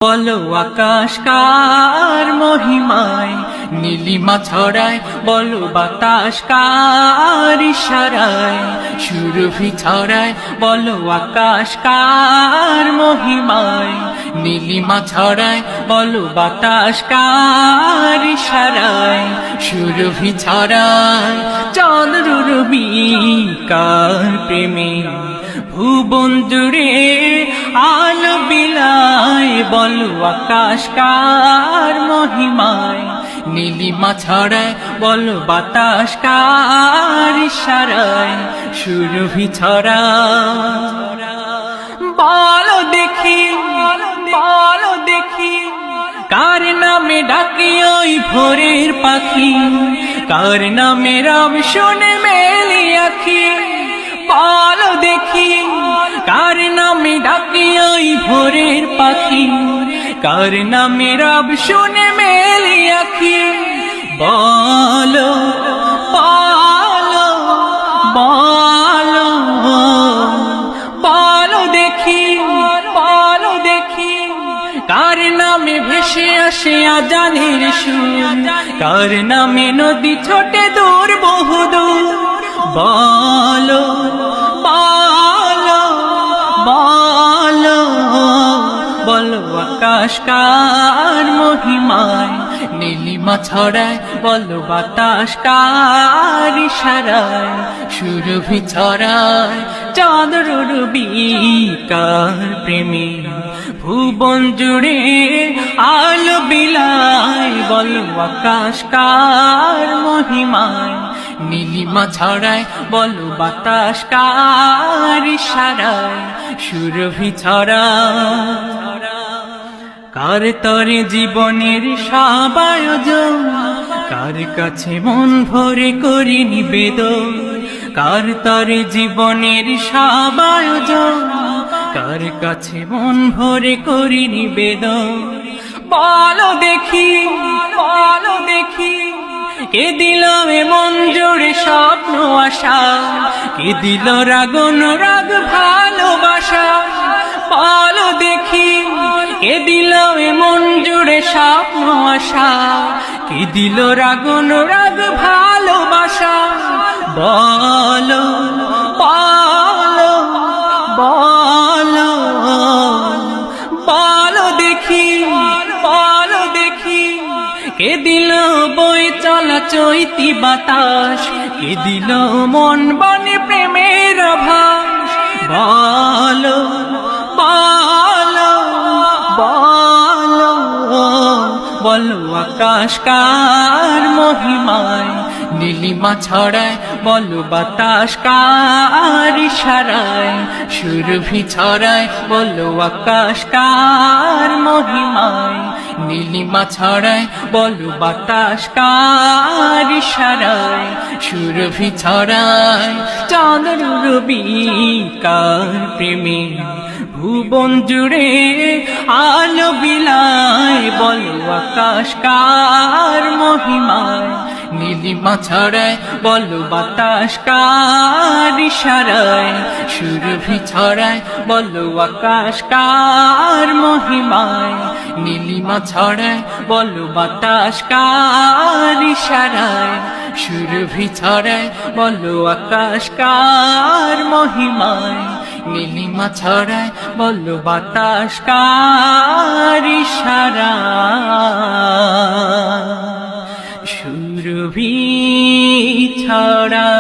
বলো আকাশ কার মহিমায় নীলিমা ছড়ায়, বলো বাতাস কার ইশারায় সুরভি ছড়ায়। বলো আকাশ কার মহিমায় নীলিমা ছড়ায়, বলো বাতাস কার ইশারায় সুরভি ছড়ায়। চন্দ্র রবি কার প্রেমে ভুবন জুড়ে আলো বিলায়, বলো আকাশ কার মহিমায় নীলিমা ছড়ায়, বলো বাতাস কার ইশারায় সুরভি ছড়ায়। বলো দেখি, বলো দেখি কার নামে ডাকে ওই ভোরের পাখি, কার নামে রব শুনে মেলি আখি। বলো দেখি কার নামে ডাকে ওই ভোরের পাখি, কার নামে রব শুনে মেলি আখি। বলো বলো বলো বলো দেখি, বলো দেখি কার নামে ভেসে আসে আজানের সুর, কার নামে নদী ছোটে দূর বহুদূর। বলো বলো বলো বলো আকাশ কার মহিমায় নীলিমা ছড়ায়, বলো বাতাস কার ইশারায় সুরভি ছড়ায়। চন্দ্র রবি কার প্রেমে ভুবন জুড়ে আলো বিলায়, বলো আকাশ কার মহিমায় নীলিমা ছড়ায়, বলো বাতাস কার ইশারায় সুরভি ছড়ায়। কার তরে জীবনের সব আয়োজন, কার কাছে মন ভরে করি নিবেদন। কার তরে জীবনের সব আয়োজন, কার কাছে মন ভরে করি নিবেদন। বলো দেখি, বলো দেখি কে দিল এ মন জুড়ে স্বপ্ন আশা, কে দিল রাগন রাগ ভালোবাসা। বলো দেখি কে দিল এ মন জুড়ে স্বপ্ন আশা, কে দিল রাগন রাগ ভালোবাসা। বলো বলো বলো বলো দেখি, বলো দেখি কে দিল বই চলা চৈতি বাতাস, কে দিল মন বনে প্রেমের আভাস। বলো বলো বলো বলো আকাশ কার মহিমায় নীলিমা ছড়ায়, বলো বাতাস কার ইশারায় সুরভি ছড়ায়। বলো আকাশ কার মহিমায় নীলিমা ছড়ায়, বলো বাতাস কার ইশারায় সুরভি ছড়ায়। চন্দ্র রবি কার প্রেমে ভুবন জুড়ে আলো বিলায়, বলো আকাশ কার মহিমায় নীলিমা ছড়ায়, বলো বাতাস কার ইশারায় সুরভি ছড়ায়। বলো আকাশ কার মহিমায় নীলিমা ছড়ায়, বলো বাতাস কার ইশারায় সুরভি ছড়ায়। বলো আকাশ কার মহিমায় নীলিমা ছড়ায়, বলো বাতাস কার ইশারায় সুরভি ছড়ায়।